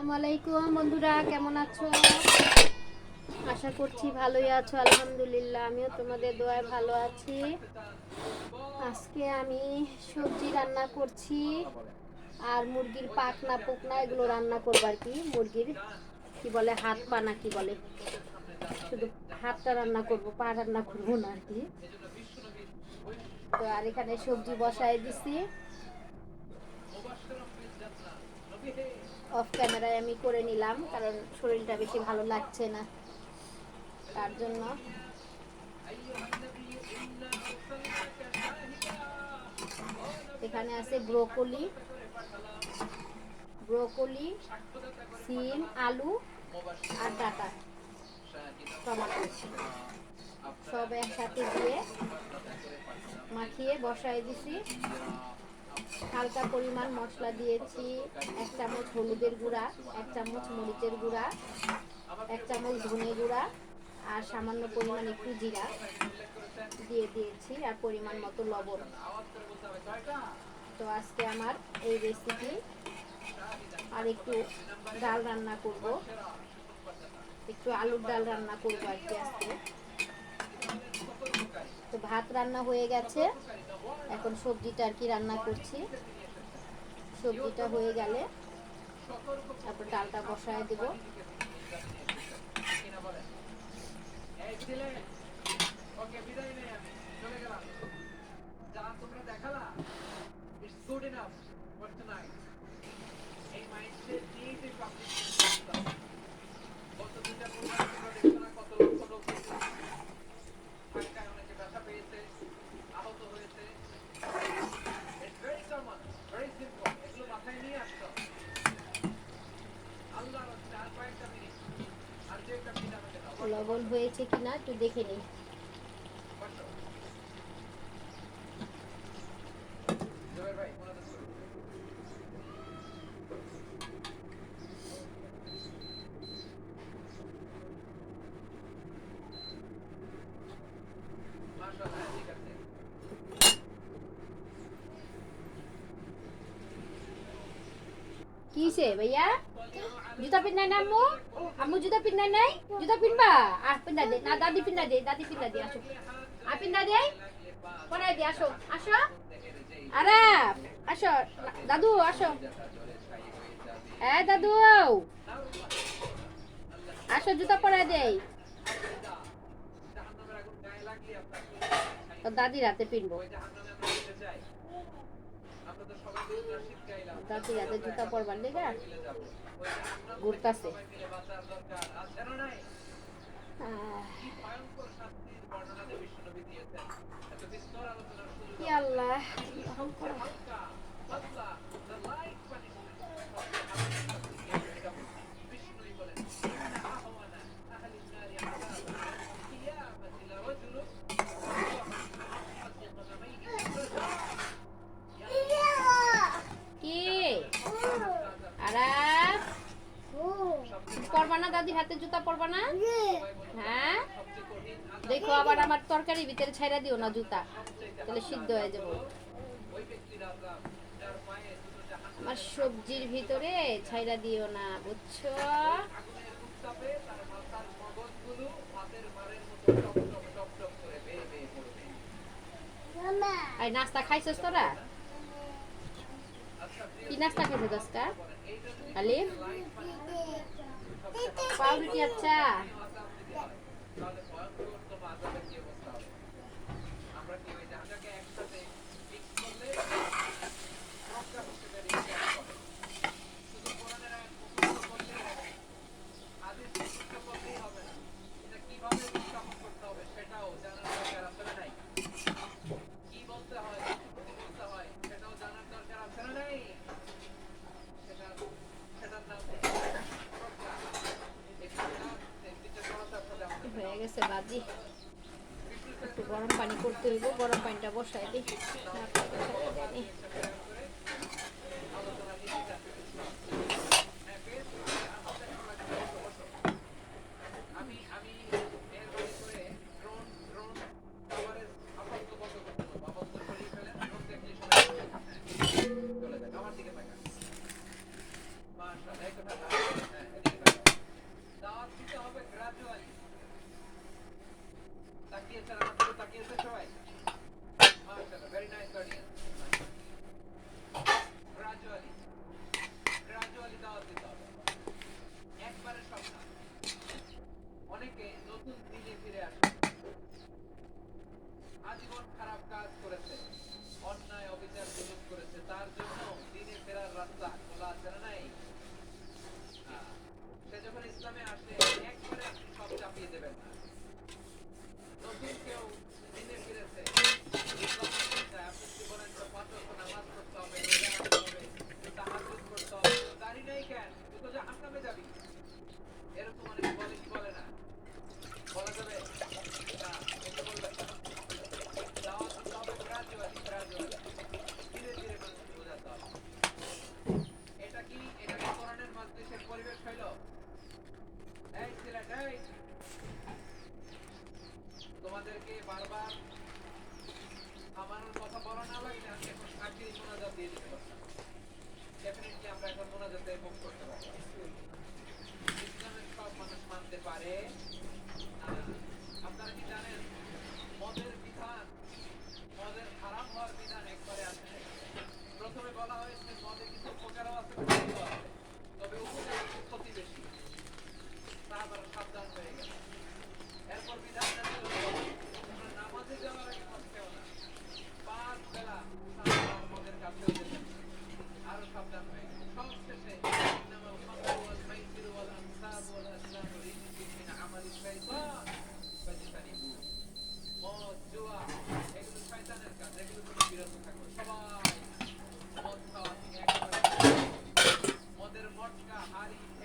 আসসালামু আলাইকুম বন্ধুরা, কেমন আছো? আশা করছি ভালোই আছো। আলহামদুলিল্লাহ, আমিও তোমাদের দোয়ায় ভালো আছি। আজকে আমি সবজি রান্না করছি আর মুরগির পাখনা পোকনা এগুলো রান্না করবো আর কি। মুরগির কি বলে, হাত পা না কি বলে, শুধু হাতটা রান্না করব, পা রান্না করবো না আর কি। তো আর এখানে সবজি বসায় দিছি, অফ ক্যামেরায় আমি করে নিলাম কারণ শরীরটা বেশি ভালো লাগছে না, তার জন্য। এখানে আছে ব্রোকলি, সিম, আলু আর ডাটা, টমেটো সব একসাথে দিয়ে মাখিয়ে বসায় দিছি। হালকা পরিমাণ মশলা দিয়েছি, 1 চামচ হলুদের গুঁড়া, 1 চামচ মরিচের গুঁড়া, 1 চামচ ধনে গুঁড়া আর সামান্য পরিমাণ একটু জিরা দিয়ে দিয়েছি আর পরিমাণ মতো লবণ। তো আজকে আমার এই রেসিপি। আর একটু ডাল রান্না করব, একটু আলুর ডাল রান্না করবো আর কি আজকে। তো ভাত রান্না হয়ে গেছে, এখন সবজিটা আর কি রান্না করছি। সবজিটা হয়ে গেলে তারপর ডালটা বসায় দেব। লবণ হয়েছে কিনা একটু দেখে নিই। কিসে ভাইয়া? জুতা পিন্ধাই না আম্মু? আম্মু জুতা পিন্ধাই নাই? জুতা পিনবা? আর পিন্ধা দে না, দাদি পিন্ধা দে, দাদি পিন্ধা দে, আসো। আর পিন্ধা দে, পরাই দে, আসো আসো। আরে আসো দাদু, আসো। হ্যাঁ দাদু, আসো, জুতা পরাই দেই। দাদির হাতে পিনবো, দাদির হাতে জুতা পরবার লেগা ঘুরতাছে। আল্লাহ, পরবা না দাদির হাতে জুতা, পরবা না? হ্যাঁ দেখো, আবার আমার তরকারি ভিতরে ছাইরা দিও না জুতা, তাহলে সিদ্ধ হয়ে যাবো। আমার সবজির ভিতরে ছাইরা দিও না, বুঝছো? আর নাস্তা খাইছস তোরা? কি নাস্তা খাইছো দশটা? খালি পাউরুটি। আচ্ছা, হয়ে গেছে বাজি। একটু গরম পানি করতে হইব, গরম পানিটা বসাই দিই।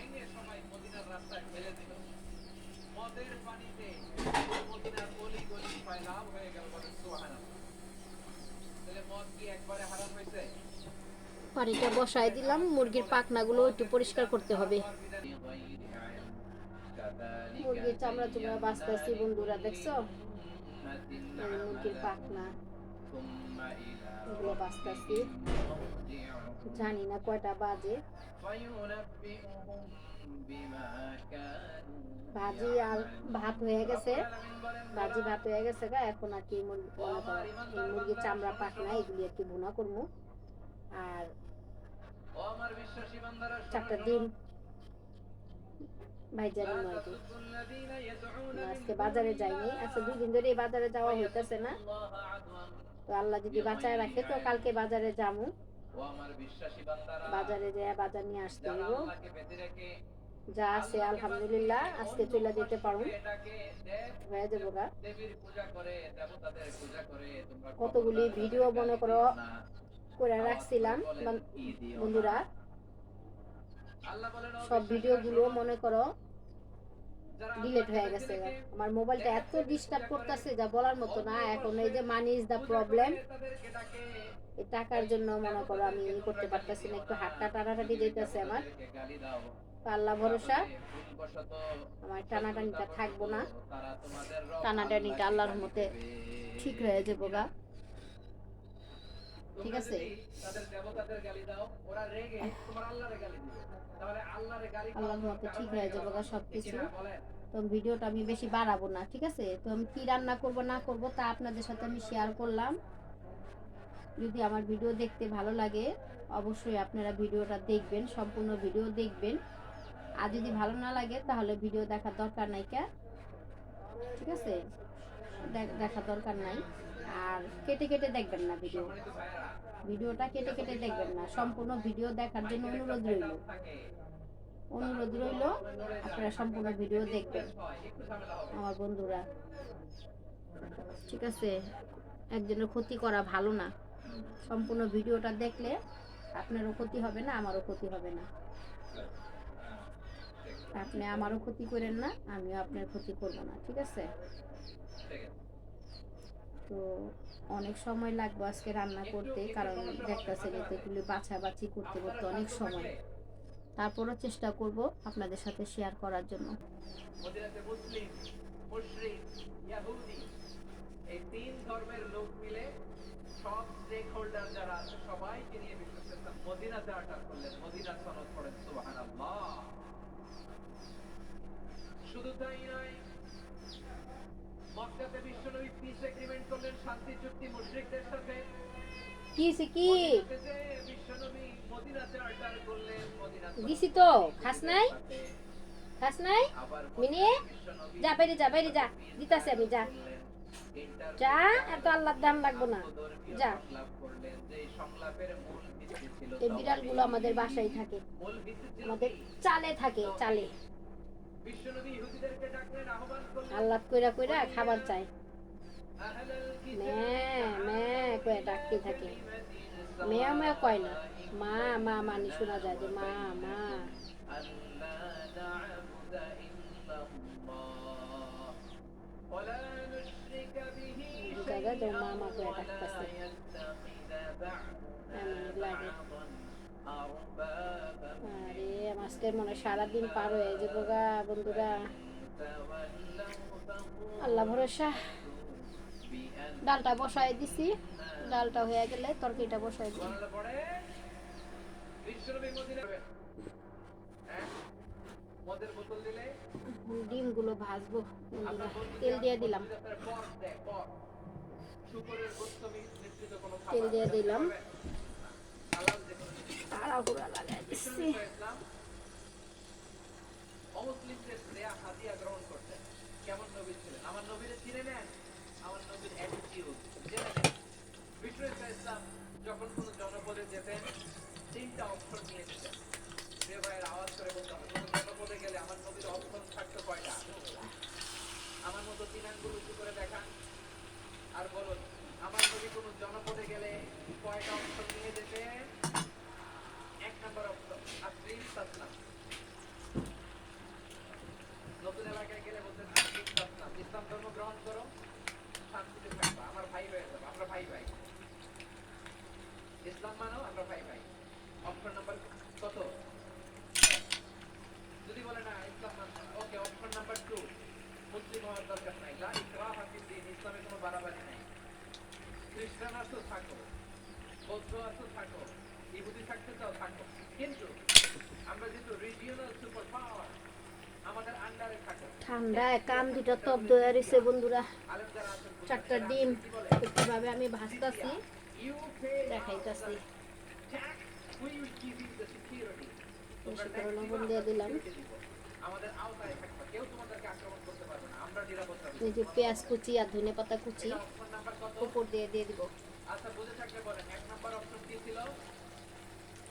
ভেঙে সবাই মদিনার রাস্তায় ফেলে দিল। মদের পানিতে মদিনার অলি গলি ফায়লাভ হয়ে গেল। বলেন সুবহানাল্লাহ। তাহলে মদ কি একবারে হারাম হয়েছে? পানিটা বসায় দিলাম, মুরগির পাখনাগুলো একটু পরিষ্কার করতে হবে। মুরগির চামড়া চুমড়া বাঁচতেছি বন্ধুরা, দেখছো মুরগির পাখনা এগুলো বাঁচতেছি। জানি না কয়টা বাজে। ভাজি আর ভাত হয়ে গেছে, ভাজি ভাত হয়ে গেছে গা। এখন আর কি মনে করো এই মুরগির চামড়া পাখনা এগুলি আর কি ভুনা করবো। আর 4টা ডিম ভাইজা নিব আর কি। আজকে বাজারে যাইনি, আজকে 2 দিন ধরে বাজারে যাওয়া হইতেছে না। তো আল্লাহ যদি বাঁচায় রাখে তো কালকে বাজারে যাবো। বাজারে যায় বাজার নিয়ে আসতে হইব। যা আছে আলহামদুলিল্লাহ আজকে চলে যেতে পারো, হয়ে যাবো গা। কতগুলি ভিডিও মনে করো করে রাখছিলাম বন্ধুরা, সব ভিডিওগুলো মনে করো ডিলিট হয়ে গেছে। আমার মোবাইলটা এত ডিস্টার্ব করতেছে যা বলার মতো না। এখন এই যে মানি ইজ দা প্রবলেম, এই টাকার জন্য মনে করো আমি করতে পারতেছি না, একটু হাতটা টানাটানি যেতেছে আমার। আল্লাহ ভরসা আমার টানাটানিটা থাকবো না, টানাটানিটা আল্লাহর মতে ঠিক হয়ে যাবো গা। ঠিক আছে, আল্লাহর মতে ঠিক হয়ে যাবো গা সবকিছু। তো ভিডিওটা আমি বেশি বাড়াবো না, ঠিক আছে। তো আমি কি রান্না করব না করব তা আপনাদের সাথে আমি শেয়ার করলাম। যদি আমার ভিডিও দেখতে ভালো লাগে অবশ্যই আপনারা ভিডিওটা দেখবেন, সম্পূর্ণ ভিডিও দেখবেন। আর যদি ভালো না লাগে তাহলে ভিডিও দেখার দরকার নাই, ঠিক আছে, দেখার দরকার নাই। আর কেটে কেটে দেখবেন না ভিডিওটা কেটে কেটে দেখবেন না। সম্পূর্ণ ভিডিও দেখার জন্য অনুরোধ রইল আপনারা সম্পূর্ণ ভিডিও দেখবেন আমার বন্ধুরা, ঠিক আছে। একজনের ক্ষতি করা ভালো না। সম্পূর্ণ ভিডিওটা দেখলে আপনারও ক্ষতি হবে না, আমারও ক্ষতি হবে না। আপনি আমারও ক্ষতি করেন না, আমিও আপনার ক্ষতি করব না, ঠিক আছে। তো অনেক সময় লাগবে আজকে রান্না করতে, কারণ দেখতেছেন এগুলো বাছাবাছি করতে করতে অনেক সময়। তারপরও চেষ্টা করব আপনাদের সাথে শেয়ার করার জন্য। মুসলিম, মুশরিক, ইহুদি এই 3 ধর্মের লোক মিলে সব স্টেক হোল্ডার যারা আছে সবাইকে নিয়ে বিশ্বস্ত মদিনা চার্টার করলেন, মদিনা সনদ পড়েন সুবহানাল্লাহ। শুধু তাই নয়, মক্কাতে বিশ্বনবী পিস এগ্রিমেন্ট করলেন, শান্তি চুক্তি মুশরিকদের সাথে। কি বিশ্বনবী মদিনা চার্টার করলেন, মদিনা দিছি তো খাস নাই মিনি, যা বাইরে যা দিতাছে আমি, যা যা, এত আল্লাহর দাম লাগবো না, যা। এই বিড়ালগুলো আমাদের বাসায় থাকে, আমাদের চালে থাকে, চালে আল্লাহ কইরা কইরা খাবার চাই, কয়ে ডাকতে থাকে। মেয়া কয় না, মা মানি শোনা যায় যে মা জায়গা যে মা কয়ে ডাকতেছে, লাগে। আরে আজকের মনে সারাদিন পার হয়ে যাবো গা বন্ধুরা, আল্লাহ ভরসা। ডালটা বসাই দিছি, ডালটা হয়ে গেলে তরকারিটা বসাই দিই। ডিমগুলো ভাজবো, তেল দিয়ে দিলাম, তাড়াহুড়া লাগাই দিচ্ছি। অমুসলিমদের দেয়া হাদিয়া গ্রহণ করতেন। কেমন নবী ছিলেন? আমার নবীরে চিনে নেন, আমার নবীর অ্যাটিটিউড জেনে নেন। বিষ্ণু ইসলাম যখন কোন জনপদে যেতেন 3টা অক্ষর নিয়ে যেতেন। প্রিয় ভাইয়ের আওয়াজ করে বলতে হবে, কোন জনপদে গেলে আমার নবীর অক্ষর থাকতো কয়টা? আমার মতো 3 আঙ্গুল উঁচু করে দেখান আর বলুন, আমার নবী কোন জনপদে গেলে কয়টা অক্ষর নিয়ে যেতেন? 1 নম্বর অক্ষর আসরিন সাসলাম। ভাই ভাই। ইসলাম মানো আমরা ভাই ভাই। অপশন নাম্বার কত? যদি বলে না ইসলাম মানবো না, ওকে অপশন নাম্বার 2 মুসলিম হওয়ার দরকার নাই, লা ইকরাহা ফিদ্দিন, ইসলামে কোনো বাড়াবাড়ি নাই। খ্রিস্টান আছো থাকো, বৌদ্ধ আছো থাকো, ইহুদি থাকতে চাও থাকো, কিন্তু আমরা যেহেতু রিজিওনাল সুপার পাওয়ার, আমাদের আন্ডারে থাকো। ঠান্ডায় কান দুটা তপ দয়া রয়েছে বন্ধুরা। আলেম যারা আছেন 4টা ডিম কিভাবে আমি ভাজতাছি দেখাইতাছি। বেশি করে লবণ দিয়ে দিলাম। আমাদের আওতায় থাকবে, কেউ তোমাদেরকে আক্রমণ করতে পারবে না, আমরা নিরাপত্তা দিব। এই যে পেঁয়াজ কুচি আর ধনে পাতা কুচি অপশন নাম্বার কত? উপর দিয়ে দিয়ে দিব। আচ্ছা বুঝে থাকলে বলেন, এক নাম্বার অপশন কি ছিল?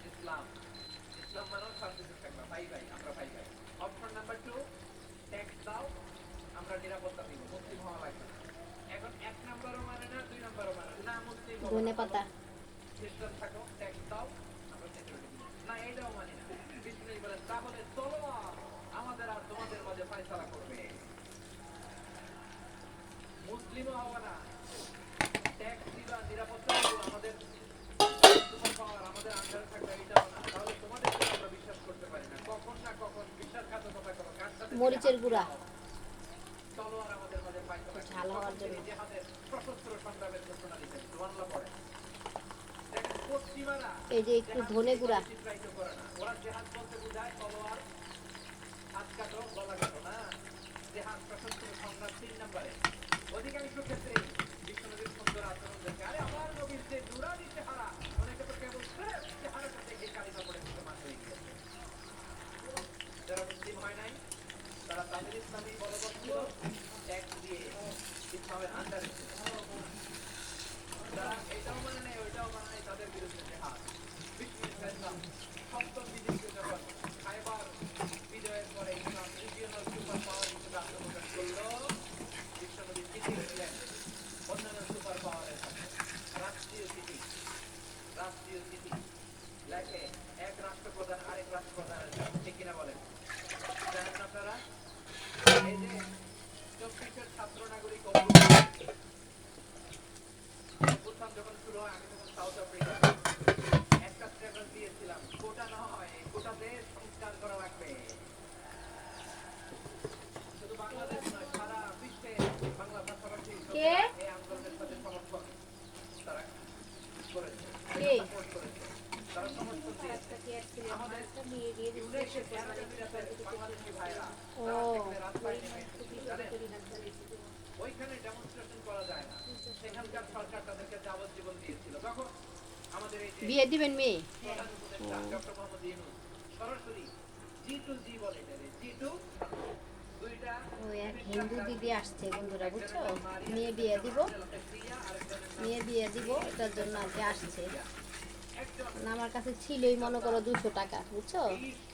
ইসলাম। ইসলাম মানে শান্তিতে থাকবা, ভাই ভাই, আমরা ভাই ভাই। অপশন নাম্বার 2 ট্যাক্স দাও, আমরা নিরাপত্তা দিব, মুসলিম হওয়া লাগবে না। এখন এক নাম্বারও মানে না, 2 নাম্বারও মানে না, মুসলিম হবো ধনে না। পাতা খ্রিস্টান থাকো, ট্যাক্স দাও, আমরা সিকিউরিটি দিব না, এইটাও মানি না। বিষ্ণু বলেন তাহলে চলো আমাদের আর তোমাদের মাঝে ফয়সালা করবে। মুসলিমও হবে না, ট্যাক্স দিবা, নিরাপত্তা দিব, আমাদের সুপার পাওয়ার আমাদের আন্ডারে থাকবে, এটাও না। তাহলে তোমাদেরকে আমরা বিশ্বাস করতে পারি না। কখন না কখন বিশ্বাসঘাতকতা করো, কার সাথে মরিচের গুঁড়া চলো আর আমাদের মাঝে ফয়সালা করো। ঝাল হওয়ার জন্য। জিহাদের সশস্ত্র সংগ্রামের ঘোষণা দিতেন, সুবহানাল্লাহ পড়ে। দেখেন পশ্চিমারা এই যে একটু ধনে গুঁড়া চিত্রায়িত করে না, ওরা জেহাদ বলতে বোঝায় তলোয়ার, হাত কাটো, গলা কাটো না। জেহাদ সশস্ত্র সংগ্রাম 3 নম্বরে। অধিকাংশ ক্ষেত্রে বিশ্বনবীর সুন্দর আচরণ দেখে, আরে আমার নবীর যে নুরানি চেহারা, অনেকে তো কেবল চেহারাটা দেখে কালিমা পড়ে মুসলমান হয়ে গিয়েছে। যারা মুসলিম হয় নাই তারা তাদের ইসলামী বলবৎ ছিল, ট্যাক্স দিয়ে ইসলামের আন্ডারে ছিল। যারা এটাও মানে নেই ওইটাও মানে নেই, তাদের বিরুদ্ধে জেহাদ। ইসলাম সপ্তম বিজয়কে যখন খায়বার বিজয়ের পরে ইসলাম রিজিওনাল সুপার পাওয়ার হিসেবে আত্মপ্রকাশ করলো, বিশ্বনবী চিঠি লিখলেন অন্যান্য সুপার পাওয়ারের সাথে, রাষ্ট্রীয় চিঠি লেখে এক রাষ্ট্রপ্রধান আরেক রাষ্ট্রপ্রধানের সাথে, ঠিক কিনা বলেন? জানেন আপনারা এই যে 24-এর ছাত্র নাগরিক অভ্যুত্থান যখন শুরু হয়, আমি তখন সাউথ আফ্রিকা একটা স্টেটমেন্ট দিয়েছিলাম, কোটা নয়, গোটা দেশ সংস্কার করা লাগবে। শুধু বাংলাদেশ নয়, সারা বিশ্বে বাংলা ভাষাভাষী এই আন্দোলনের সাথে সমর্থন তারা করেছে, সাপোর্ট করেছে, তারা সমর্থন দিয়েছে। আমাদের ইউনাইটেড আরব আমিরাতের বাংলাদেশি ভাইরা তারা সেখানে রাস্তায় নেমেছে, জানেন? ওইখানে ডেমনস্ট্রেশন করা যায় না, সেখানকার সরকার তাদেরকে যাবজ্জীবন দিয়েছিল। তখন আমাদের এই যে বিয়ে দিবেন মেয়ে প্রধান উপদেষ্টা ডক্টর মোহাম্মদ ইউনূস সরাসরি G2G বলে, G2 দুইটা ও এক হিন্দু দিদি আসছে বন্ধুরা, বুঝছো? মেয়ে বিয়ে দিব, এটার জন্য আর কি আসছে। মানে আমার কাছে ছিলই মনে করো 200 টাকা, বুঝছো?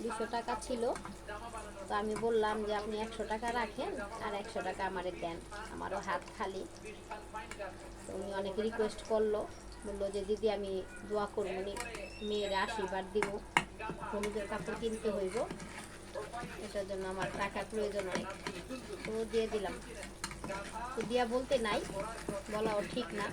200 টাকা ছিল, তো আমি বললাম যে আপনি 100 টাকা রাখেন আর 100 টাকা আমারে দেন, আমারও হাত খালি। তো উনি অনেক রিকোয়েস্ট করলো, বললো যে দিদি আমি দোয়া করবো, মেয়ের আশীর্বাদ দিব, হলুদের কাপড় কিনতে হইব, এটার জন্য আমার টাকার প্রয়োজন অনেক, তো দিয়ে দিলাম। তো দিয়া বলতে নাই, বলাও ঠিক না।